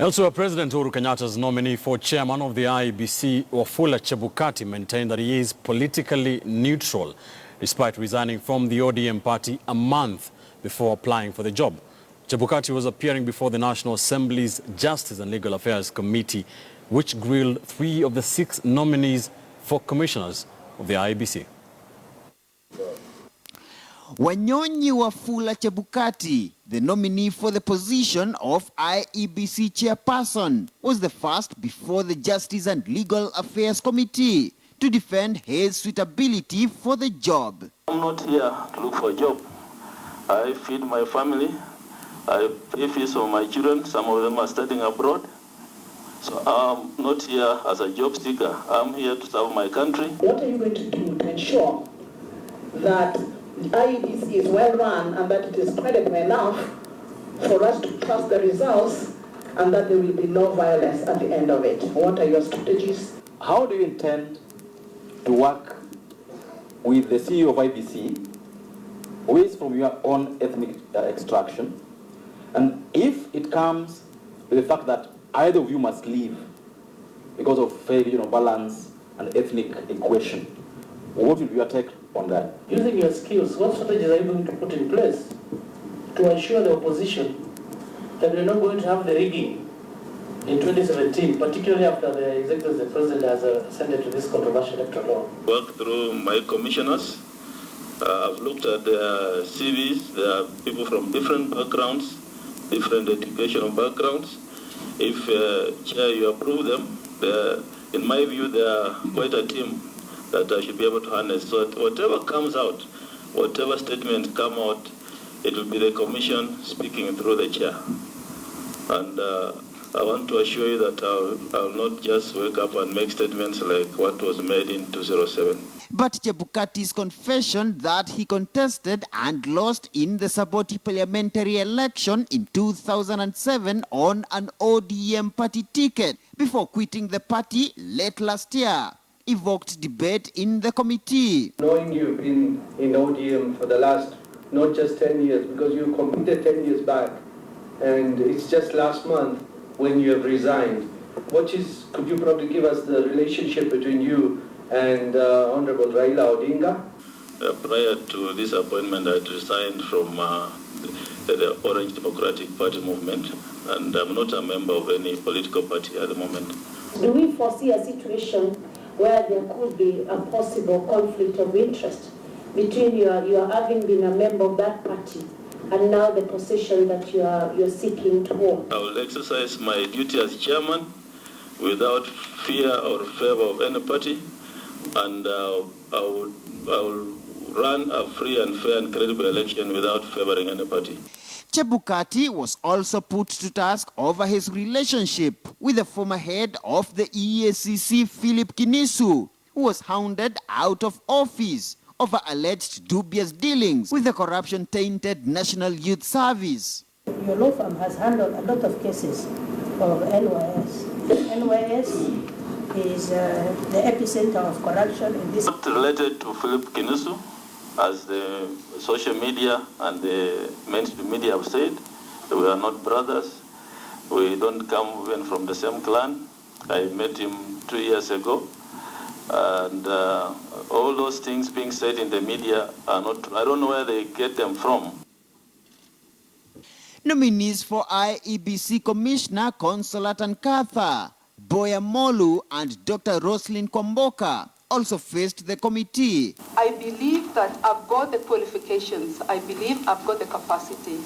Elsewhere, President Uhuru Kenyatta's nominee for chairman of the IEBC, Wafula Chebukati, maintained that he is politically neutral, despite resigning from the ODM party a month before applying for the job. Chebukati was appearing before the National Assembly's Justice and Legal Affairs Committee, which grilled 3 of the 6 nominees for commissioners of the IEBC. Wanyonyi Wafula Chebukati, the nominee for the position of IEBC chairperson, was the first before the Justice and Legal Affairs Committee to defend his suitability for the job. I'm not here to look for a job. I feed my family. I pay fees for my children. Some of them are studying abroad. So I'm not here as a job seeker. I'm here to serve my country. What are you going to do to ensure that the IEBC is well run and that it is credible enough for us to trust the results and that there will be no violence at the end of it? What are your strategies? How do you intend to work with the CEO of IEBC, who is from your own ethnic extraction? And if it comes to the fact that either of you must leave because of failure, balance and ethnic equation, what will be your take on that? Using your skills, what strategies are you going to put in place to assure the opposition that we're not going to have the rigging in 2017, particularly after the executive the president has ascended to this controversial electoral law? Work through my commissioners. I've looked at their CVs. There are people from different backgrounds, different educational backgrounds. If Chair, you approve them, in my view, they are quite a team that I should be able to harness. So whatever comes out, whatever statements come out, it will be the commission speaking through the chair. And I want to assure you that I'll not just wake up and make statements like what was made in 2007. But Chebukati's confession that he contested and lost in the Saboti parliamentary election in 2007 on an ODM party ticket before quitting the party late last year evoked debate in the committee. Knowing you've been in ODM for the last not just 10 years, because you competed 10 years back, and it's just last month when you have resigned. Could you probably give us the relationship between you and Honorable Raila Odinga? Prior to this appointment, I had resigned from the Orange Democratic Party movement, and I'm not a member of any political party at the moment. Do we foresee a situation where there could be a possible conflict of interest between your having been a member of that party and now the position that you're seeking to hold? I will exercise my duty as chairman without fear or favor of any party, and I will run a free and fair and credible election without favoring any party. Chebukati was also put to task over his relationship with the former head of the EACC, Philip Kinisu, who was hounded out of office over alleged dubious dealings with the corruption-tainted National Youth Service. Your law firm has handled a lot of cases of NYS. NYS is the epicenter of corruption in this. Not related to Philip Kinisu, as the social media and the mainstream media have said. We are not brothers. We don't come even from the same clan. I met him 2 years ago. And all those things being said in the media are not true. I don't know where they get them from. Nominees for IEBC Commissioner Consolat Nkatha, Boya Molu and Dr. Roslyn Kwamboka also faced the committee. I believe that I've got the qualifications, I believe I've got the capacity,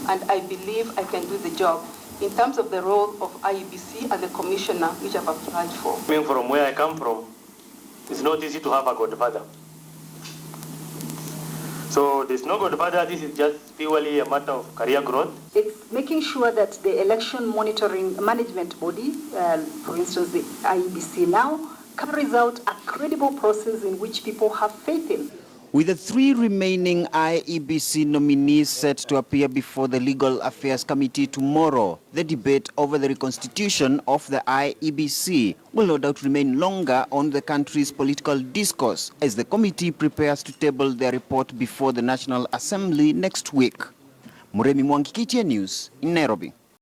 and I believe I can do the job in terms of the role of IEBC and the commissioner which I've applied for. From where I come from, it's not easy to have a godfather. So there's no godfather, this is just purely a matter of career growth. It's making sure that the election monitoring management body, for instance the IEBC now, carries out a credible process in which people have faith in. With the 3 remaining IEBC nominees set to appear before the Legal Affairs Committee tomorrow, the debate over the reconstitution of the IEBC will no doubt remain longer on the country's political discourse as the committee prepares to table their report before the National Assembly next week. Muremi Mwangi, KTN News in Nairobi.